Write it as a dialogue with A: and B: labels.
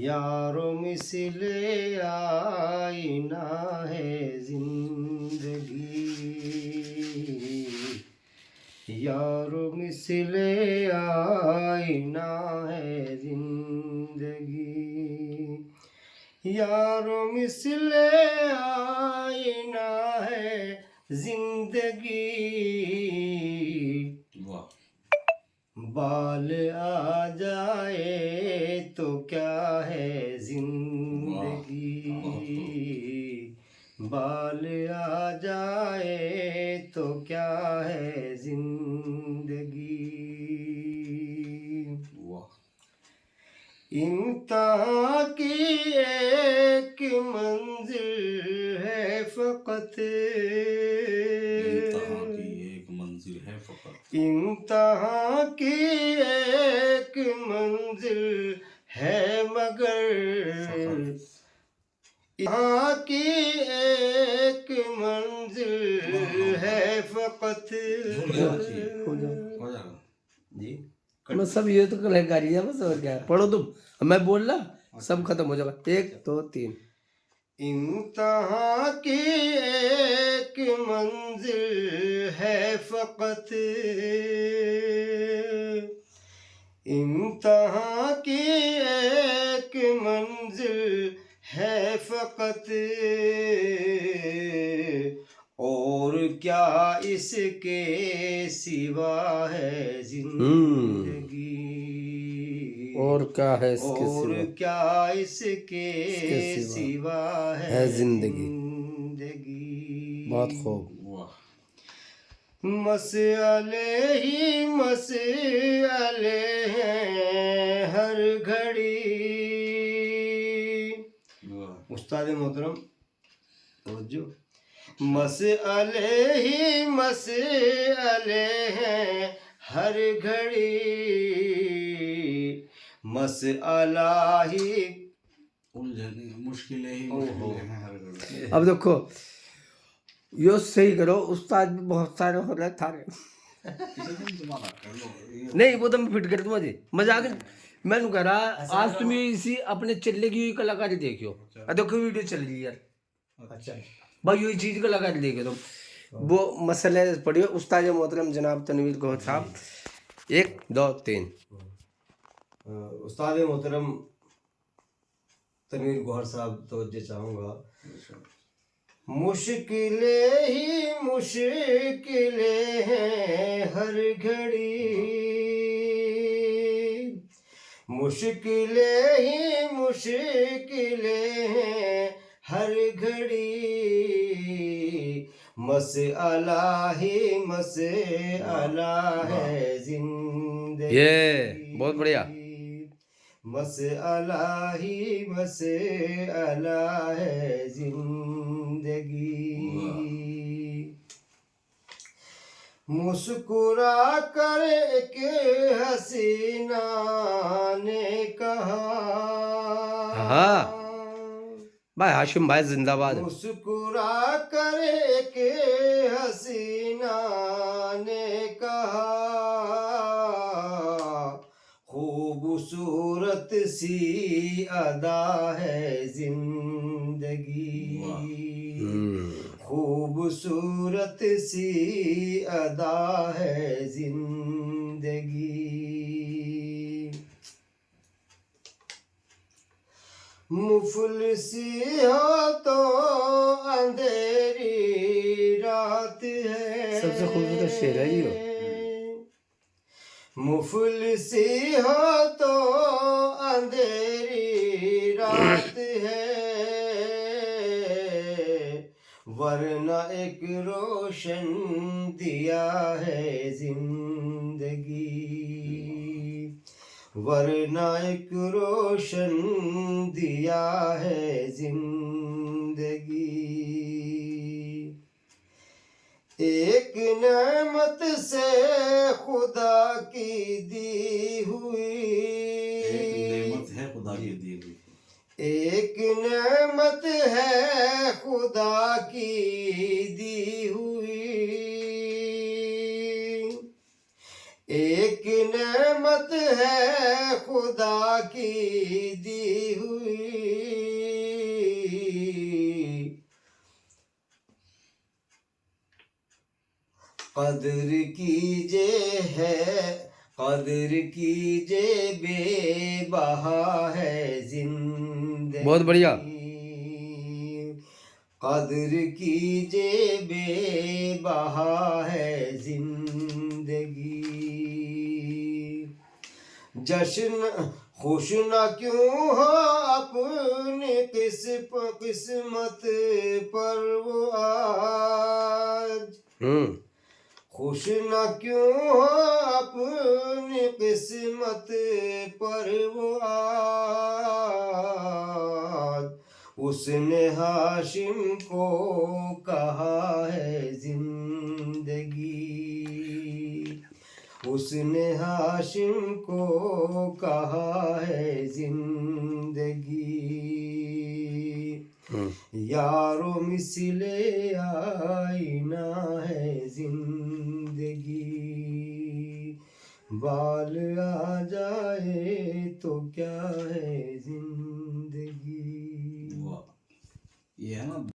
A: यारों मिसले आईना है जिंदगी, यारों मिसले आईना है जिंदगी, यारों मिसले आईना है जिंदगी। बाल आ जाए तो क्या है जिंदगी, बाल आ जाए तो क्या है जिंदगी। इम्तिहान की एक मंजिल है फकत, इम्तिहान की एक मंजिल है मगर, यहाँ की एक मंजिल है फकत। जी
B: मैं सब ये तो कलाकारी है बस, और क्या है। पढ़ो तुम, मैं बोल रहा सब खत्म हो जाएगा। 1 2 3।
A: इम्तिहान की एक मंजिल है फकत, इम्तिहान की एक मंजिल है फकत, और क्या इसके सिवा है जिंदगी,
B: और क्या है इसके
A: और
B: सिवा,
A: क्या इसके सिवा है
B: जिंदगी।
A: जिंदगी।
B: बहुत खूब।
A: मसले ही मसले हैं हर घड़ी। उस्ताद मोहतरम तवज्जो, मसले ही मसले हैं हर घड़ी, मसला ही मुश्किलें ही मुश्किलें हैं हर घड़ी।
B: अब देखो यो सही करो, उस्ताद भी बहुत सारे हो रहे थारे। नहीं वो तो मैं फिट कर दूंगा जी, मजाक मैंने कह रहा। आज तुम इसी अपने चिल्ले की कलाकारी देखियो, देखो वीडियो चल रही है यार।
A: अच्छा
B: भाई यही चीज कलाकारी देखियो तुम, वो मसले पढ़ियो। उस्ताद मोहतरम जनाब तनवीर गौहर साहब, 1 2 3।
A: उस्ताद मोहतरम तनवीर गौहर साहब तवज्जो चाहूँगा। मुश्किलें ही मुश्किलें हैं हर घड़ी, मुश्किलें ही मुश्किलें हैं हर घड़ी, मसला ही मसला है जिंदगी।
B: ये बहुत बढ़िया।
A: मसला ही मसला है जिंदगी। मुस्कुरा कर एक हसीना ने कहा,
B: भाई हाशिम भाई जिंदाबाद।
A: मुस्कुरा कर एक हसीना ने कहा, खूबसूरत सी अदा है जिंदगी, खूबसूरत सी अदा है जिंदगी। मुफलिसी हो तो अंधेरी रात है,
B: सबसे खूबसूरत शेर है ये।
A: मुफलिसी हो तो अंधेरी रात है, वरना एक रोशन दिया है जिंदगी, वरना एक रोशन दिया है जिंदगी। एक नेमत से खुदा की दी हुई,
C: एक नेमत है खुदा की दी हुई,
A: एक नेमत है खुदा की दी हुई, एक नेमत है खुदा की दी हुई, कदर कीजे है, कदर कीजे बेबहा है जिंदगी,
B: बहुत बढ़िया।
A: कदर कीजे बेबहा है जिंदगी, जश्न खुश न क्यों हो अपनी किस्मत पर वो आज, खुश न क्यों हो अपनी किस्मत पर वो आज, उसने हाशिम को कहा है जिंदगी, उसने हाशिम को कहा है जिंदगी, यारो मिसले आईना है जिंदगी, बाल आ जाए तो क्या है जिंदगी।
C: ये है ना